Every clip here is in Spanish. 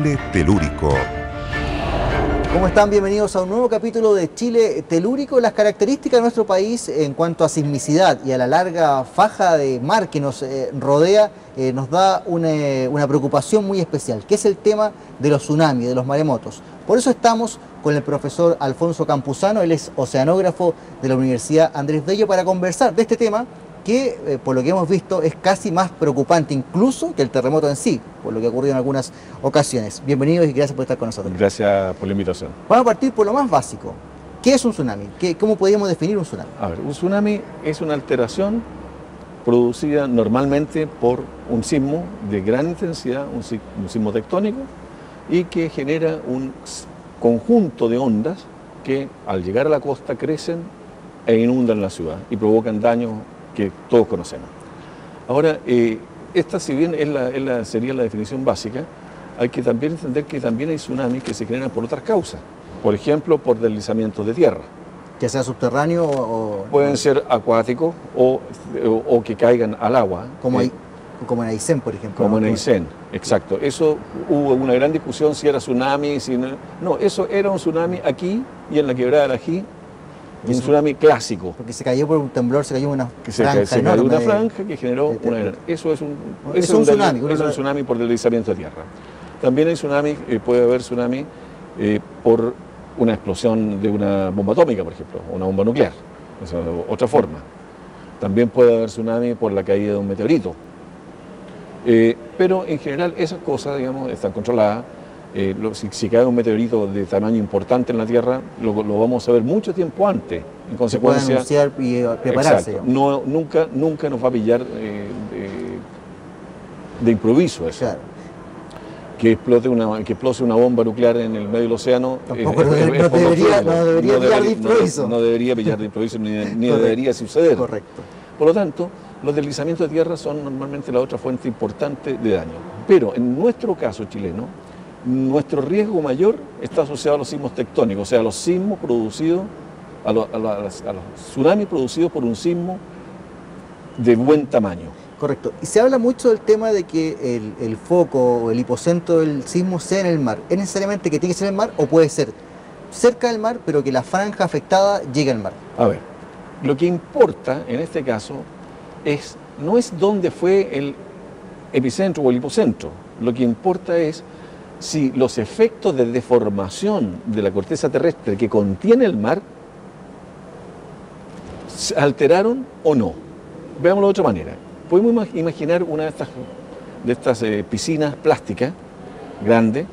Chile Telúrico. ¿Cómo están? Bienvenidos a un nuevo capítulo de Chile Telúrico. Las características de nuestro país en cuanto a sismicidad y a la larga faja de mar que nos rodea nos da una preocupación muy especial, que es el tema de los tsunamis, de los maremotos. Por eso estamos con el profesor Alfonso Campuzano, él es oceanógrafo de la Universidad Andrés Bello, para conversar de este tema que, por lo que hemos visto, es casi más preocupante incluso que el terremoto en sí, por lo que ha ocurrido en algunas ocasiones. Bienvenidos y gracias por estar con nosotros. Gracias por la invitación. Vamos a partir por lo más básico. ¿Qué es un tsunami? ¿Cómo podríamos definir un tsunami? A ver, un tsunami es una alteración producida normalmente por un sismo de gran intensidad, un sismo tectónico, y que genera un conjunto de ondas que al llegar a la costa crecen e inundan la ciudad y provocan daños que todos conocemos. Ahora, esta, si bien sería la definición básica, hay que también entender que también hay tsunamis que se generan por otras causas. Por ejemplo, por deslizamientos de tierra. Ya sea subterráneo o... Pueden ser acuáticos o que caigan al agua. Como en Aysén, por ejemplo. Como en Aysén, exacto. Eso hubo una gran discusión si era tsunami, si no. No, eso era un tsunami aquí y en la quebrada del Ají. Un tsunami clásico. Porque se cayó por un temblor, se cayó una franja. Se cayó una franja que generó una... Eso es un tsunami. Es un tsunami por deslizamiento de tierra. También hay tsunami, puede haber tsunami por una explosión de una bomba atómica, por ejemplo, o una bomba nuclear. Esa es otra forma. También puede haber tsunami por la caída de un meteorito. Pero en general esas cosas, digamos, están controladas. Si cae un meteorito de tamaño importante en la Tierra, lo vamos a ver mucho tiempo antes. En consecuencia, se puede anunciar y prepararse. No, nunca nos va a pillar de improviso eso. Claro. Que explote una bomba nuclear en el medio del océano. Tampoco no debería pillar de improviso. No debería pillar de improviso, ni debería suceder. Correcto. Por lo tanto, los deslizamientos de tierra son normalmente la otra fuente importante de daño. Pero en nuestro caso chileno, nuestro riesgo mayor está asociado a los sismos tectónicos, o sea, a los sismos producidos, a los tsunamis producidos por un sismo de buen tamaño. Correcto. Y se habla mucho del tema de que el foco o el hipocentro del sismo sea en el mar. ¿Es necesariamente que tiene que ser en el mar o puede ser cerca del mar, pero que la franja afectada llegue al mar? A ver, lo que importa en este caso no es dónde fue el epicentro o el hipocentro. Lo que importa es si los efectos de deformación de la corteza terrestre que contiene el mar se alteraron o no. Veámoslo de otra manera. Podemos imaginar una de estas piscinas plásticas grandes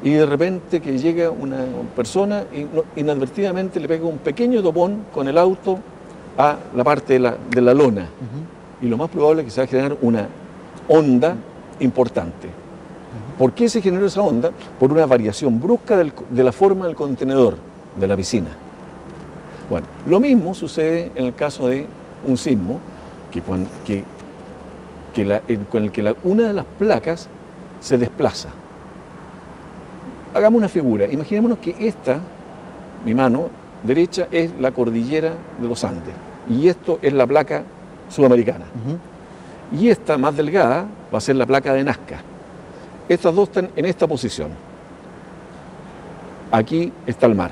y de repente que llega una persona y inadvertidamente le pega un pequeño topón con el auto a la parte de la lona. Y lo más probable es que se va a generar una onda importante. ¿Por qué se generó esa onda? Por una variación brusca de la forma del contenedor de la piscina. Bueno, lo mismo sucede en el caso de un sismo con el que una de las placas se desplaza. Hagamos una figura. Imaginémonos que mi mano derecha, es la cordillera de los Andes y esto es la placa sudamericana. Y esta más delgada va a ser la placa de Nazca. Estas dos están en esta posición. Aquí está el mar.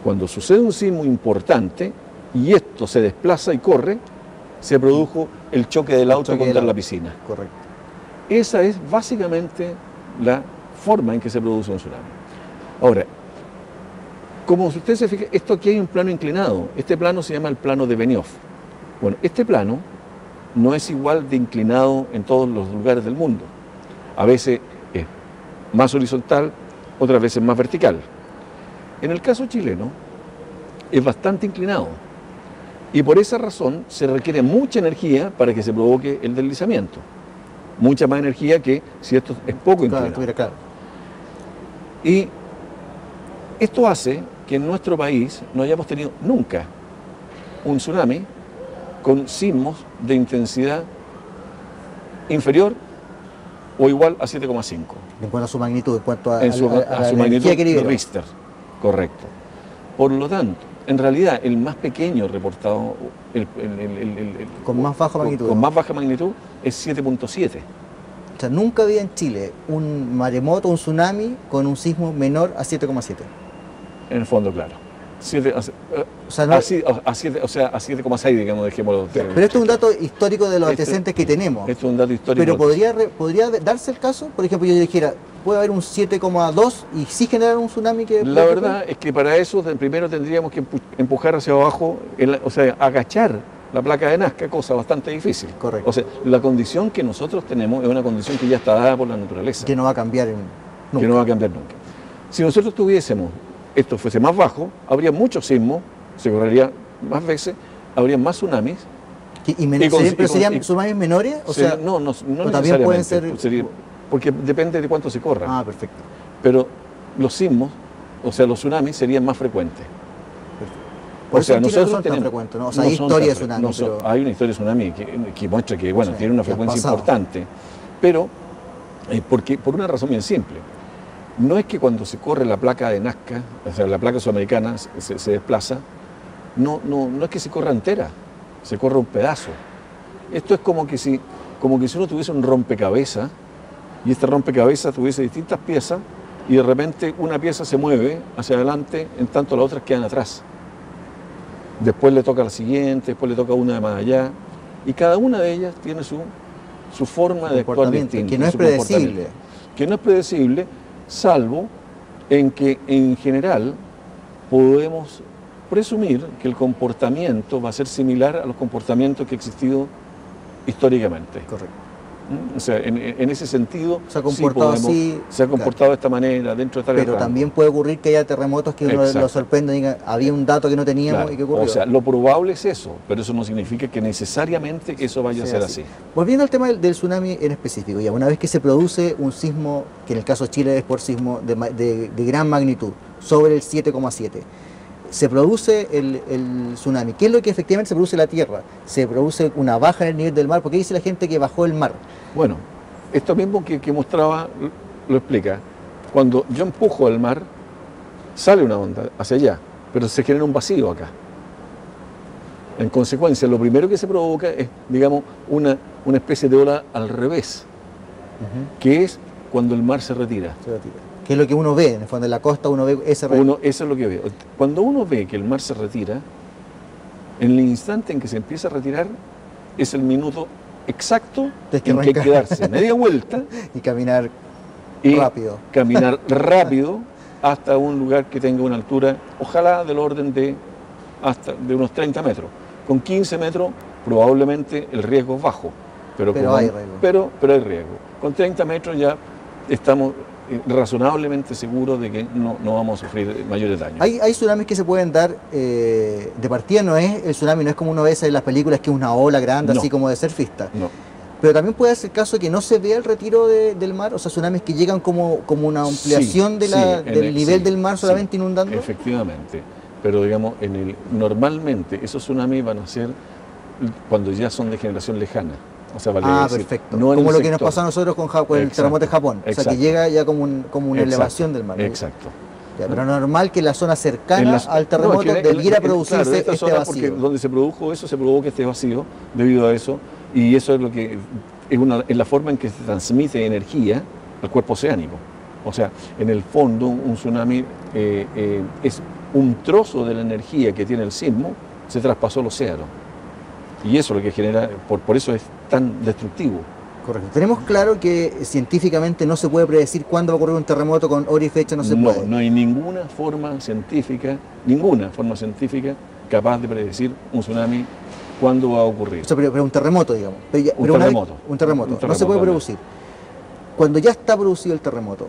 Cuando sucede un sismo importante y esto se desplaza y corre, se produjo el choque del auto contra la piscina. Correcto. Esa es básicamente la forma en que se produce un tsunami. Ahora, como usted se fija, esto aquí hay un plano inclinado. Este plano se llama el plano de Benioff. Bueno, este plano no es igual de inclinado en todos los lugares del mundo. A veces es más horizontal, otras veces más vertical. En el caso chileno, es bastante inclinado. Y por esa razón se requiere mucha energía para que se provoque el deslizamiento. Mucha más energía que si esto es poco inclinado. Claro. Y esto hace que en nuestro país no hayamos tenido nunca un tsunami con sismos de intensidad inferior o igual a 7,5. En cuanto a su magnitud, en cuanto a su magnitud de Richter. Correcto. Por lo tanto, en realidad el más pequeño reportado, con más baja magnitud. Con más baja magnitud es 7,7. sea, nunca había en Chile un maremoto, un tsunami con un sismo menor a 7,7. En el fondo, claro. O sea, no, A 7,6, digamos, dejémoslo. pero esto es un dato histórico de los antecedentes que tenemos. Esto es un dato histórico. Pero podría darse el caso, por ejemplo, yo dijera, puede haber un 7,2 y sí generar un tsunami que... La verdad es que para eso primero tendríamos que empujar hacia abajo, o sea, agachar la placa de Nazca, cosa bastante difícil. Correcto. O sea, la condición que nosotros tenemos es una condición que ya está dada por la naturaleza. Que no va a cambiar nunca. Que no va a cambiar nunca. Si nosotros tuviésemos, esto fuese más bajo, habría muchos sismos, se correría más veces, habría más tsunamis. ¿Pero serían tsunamis menores? O sea, no también pueden ser... porque depende de cuánto se corra. Ah, perfecto. Pero los sismos, o sea, los tsunamis serían más frecuentes. Por o sea, eso nosotros no son tan tenemos, frecuentes, ¿no? O sea, hay historia de tsunami. Hay una historia de tsunami que muestra que, bueno, sí, tiene una frecuencia importante, pero por una razón bien simple. No es que cuando se corre la placa de Nazca, o sea, la placa sudamericana se desplaza, no es que se corra entera, se corre un pedazo. Esto es como que si uno tuviese un rompecabezas y este rompecabezas tuviese distintas piezas y de repente una pieza se mueve hacia adelante en tanto las otras quedan atrás. Después le toca a la siguiente, después le toca una de más allá y cada una de ellas tiene su forma de actuar distinta. Que no es predecible. Que no es predecible, salvo en que en general podemos presumir que el comportamiento va a ser similar a los comportamientos que han existido históricamente. Correcto. O sea, en ese sentido se ha comportado se ha comportado de esta manera dentro de tal Pero también puede ocurrir que haya terremotos que uno lo sorprenda y diga, había un dato que no teníamos y que ocurrió. O sea, lo probable es eso, pero eso no significa que necesariamente eso vaya a ser así. Volviendo al tema del tsunami en específico, ya una vez que se produce un sismo, que en el caso de Chile es por sismo de gran magnitud, sobre el 7,7, se produce el tsunami. ¿Qué es lo que efectivamente se produce en la Tierra? Se produce una baja en el nivel del mar. ¿Por qué dice la gente que bajó el mar? Bueno, esto mismo que mostraba lo explica. Cuando yo empujo el mar, sale una onda hacia allá, pero se genera un vacío acá. En consecuencia, lo primero que se provoca es, digamos, una especie de ola al revés, que es cuando el mar se retira. Que es lo que uno ve, en el fondo de la costa uno ve ese retiro. Eso es lo que ve. Cuando uno ve que el mar se retira, en el instante en que se empieza a retirar, es el minuto exacto en que hay que darse media vuelta y caminar rápido. Caminar rápido hasta un lugar que tenga una altura, ojalá del orden de unos 30 metros. Con 15 metros probablemente el riesgo es bajo, pero hay riesgo. Pero hay riesgo. Con 30 metros ya estamos razonablemente seguros de que no vamos a sufrir mayores daños. Hay tsunamis que se pueden dar de partida, el tsunami no es como uno ve en las películas que es una ola grande, así como de surfista. No. Pero también puede ser el caso que no se vea el retiro del mar, o sea, tsunamis que llegan como una ampliación del nivel del mar solamente inundando. Efectivamente, pero digamos, normalmente esos tsunamis van a ser cuando ya son de generación lejana. O sea, perfecto. No como lo que nos pasó a nosotros con el terremoto de Japón. O sea, que llega ya como una elevación del mar. Exacto. Ya, pero normal que en la zona cercana al terremoto debiera producirse este vacío. Porque donde se produjo eso, se provoca este vacío debido a eso. Y eso es lo que es la forma en que se transmite energía al cuerpo oceánico. O sea, en el fondo, un tsunami es un trozo de la energía que tiene el sismo, se traspasó al océano. Y eso es lo que genera, por eso es tan destructivo. Correcto. Tenemos claro que científicamente no se puede predecir cuándo va a ocurrir un terremoto con hora y fecha, no se puede. No hay ninguna forma científica capaz de predecir un tsunami cuándo va a ocurrir. O sea, pero un terremoto, digamos. Un terremoto. No se puede producir. Cuando ya está producido el terremoto,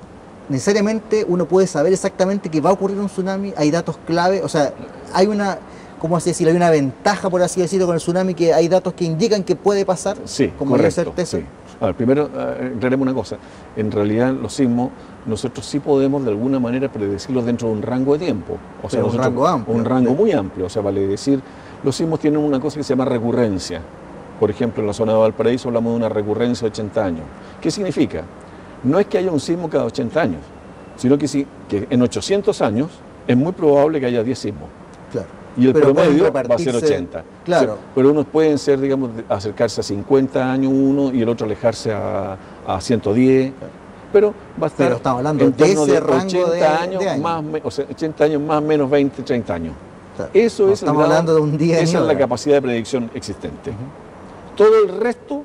necesariamente uno puede saber exactamente que va a ocurrir un tsunami, hay datos clave, o sea, hay una... ¿Cómo así decirlo? Hay una ventaja, por así decirlo, con el tsunami, que hay datos que indican que puede pasar. Sí, como correcto. Certeza. Sí. A ver, primero aclaremos una cosa. En realidad, los sismos, nosotros sí podemos de alguna manera predecirlos dentro de un rango de tiempo. O sea, un rango amplio. Un rango muy amplio. O sea, vale decir, los sismos tienen una cosa que se llama recurrencia. Por ejemplo, en la zona de Valparaíso hablamos de una recurrencia de 80 años. ¿Qué significa? No es que haya un sismo cada 80 años, sino que en 800 años es muy probable que haya 10 sismos. Claro. Y el promedio va a ser 80. Claro. Pero unos pueden ser, digamos, acercarse a 50 años uno y el otro alejarse a a 110, pero va a estar Pero estamos hablando en de torno ese de rango 80 de años, años. más, o sea, 80 años más menos 20, 30 años. O sea, Eso no es el estamos grado, hablando de un día ni esa es la hora. capacidad de predicción existente. Todo el resto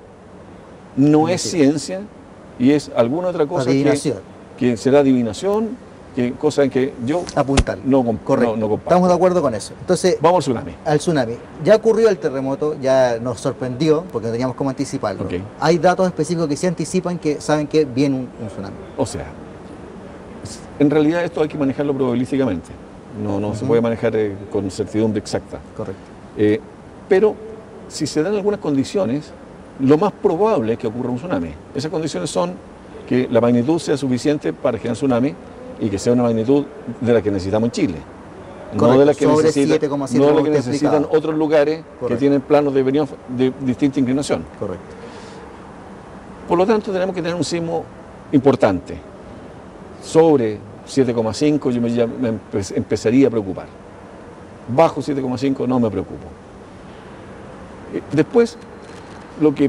no es ciencia y es alguna otra cosa Adivinación. que será adivinación, que cosa en que yo Apuntar. Correcto. No comparto. Estamos de acuerdo con eso. Entonces, Vamos al tsunami. al tsunami. Ya ocurrió el terremoto, ya nos sorprendió porque no teníamos cómo anticiparlo. Ok. Hay datos específicos que se anticipan que saben que viene un tsunami. O sea, en realidad esto hay que manejarlo probabilísticamente. No se puede manejar con certidumbre exacta. Correcto. Pero si se dan algunas condiciones, lo más probable es que ocurra un tsunami. Esas condiciones son que la magnitud sea suficiente para generar un tsunami y que sea una magnitud de la que necesitamos en Chile. Correcto, No de la que sobre necesitan, 7,7 no de la que como usted necesitan explicaba. otros lugares que Correcto. tienen planos de distinta inclinación. Correcto. Por lo tanto, tenemos que tener un sismo importante. Sobre 7,5 yo ya me empezaría a preocupar. Bajo 7,5 no me preocupo. Después,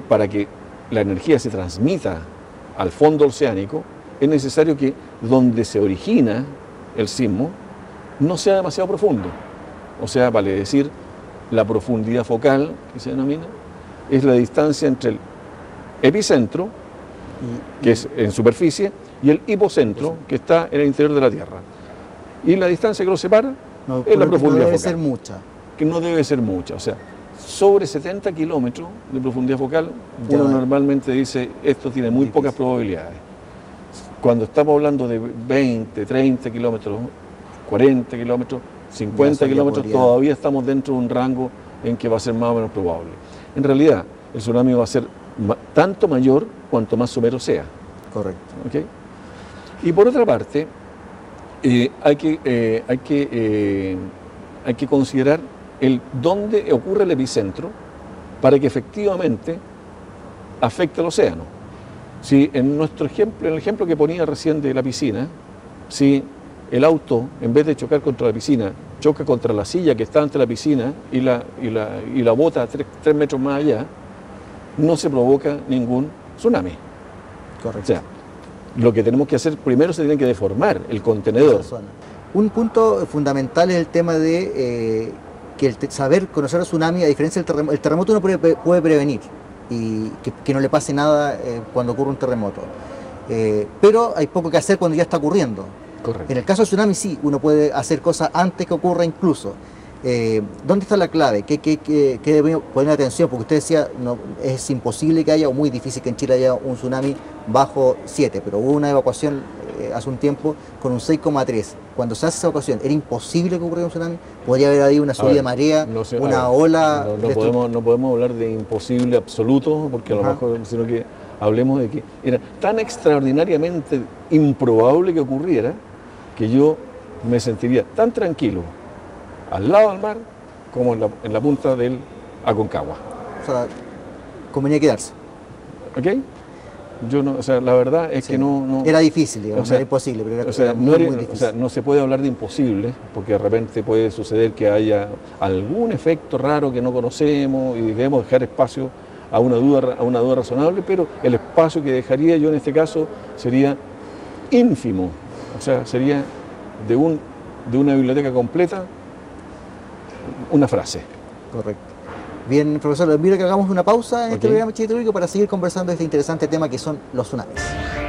para que la energía se transmita al fondo oceánico, es necesario que donde se origina el sismo no sea demasiado profundo. O sea, vale decir, la profundidad focal, que se denomina, es la distancia entre el epicentro, que es en superficie, y el hipocentro, que está en el interior de la Tierra. Y la distancia que los separa No, es la profundidad debe focal, ser mucha. que no debe ser mucha. O sea, sobre 70 kilómetros de profundidad focal, Ya. uno normalmente dice, esto tiene muy pocas probabilidades. Cuando estamos hablando de 20, 30 kilómetros, 40 kilómetros, 50 eso ya kilómetros, podría- todavía estamos dentro de un rango en que va a ser más o menos probable. En realidad, el tsunami va a ser tanto mayor cuanto más somero sea. Correcto. ¿Ok? Y por otra parte, hay que considerar dónde ocurre el epicentro para que efectivamente afecte al océano. Si en nuestro ejemplo, en el ejemplo que ponía recién de la piscina, si el auto, en vez de chocar contra la piscina, choca contra la silla que está ante la piscina y la bota 3 metros más allá, no se provoca ningún tsunami. O Correcto. sea, lo que tenemos que hacer primero se tiene que deformar el contenedor. Esa zona. Un punto fundamental es el tema de que saber conocer el tsunami, a diferencia del terremoto, el terremoto uno puede prevenir y que no le pase nada cuando ocurre un terremoto. Pero hay poco que hacer cuando ya está ocurriendo. Correcto. En el caso del tsunami sí, uno puede hacer cosas antes que ocurra incluso. ¿Dónde está la clave? ¿Qué debemos poner atención? Porque usted decía, no, es imposible que haya, o muy difícil que en Chile haya un tsunami bajo 7, pero hubo una evacuación hace un tiempo con un 6,3. Cuando se hace esa evacuación, ¿era imposible que ocurriera un tsunami? ¿Podría haber ahí una subida de marea, No sé, una ola? no podemos hablar de imposible absoluto, porque a lo Ajá. mejor, sino que hablemos de que era tan extraordinariamente improbable que ocurriera, que yo me sentiría tan tranquilo al lado del mar como en la punta del Aconcagua. O sea, convenía quedarse. ¿Ok? Yo no, o sea, la verdad es Sí. que no. Era difícil, digamos, O sea, no era imposible, pero era, O sea, era muy, muy difícil. o sea, no se puede hablar de imposible, porque de repente puede suceder que haya algún efecto raro que no conocemos y debemos dejar espacio a una duda razonable, pero el espacio que dejaría yo en este caso sería ínfimo. O sea, sería de una biblioteca completa una frase. Correcto. Bien, profesor, les invito a que hagamos una pausa en este Ok. programa Chile Telúrico para seguir conversando de este interesante tema que son los tsunamis.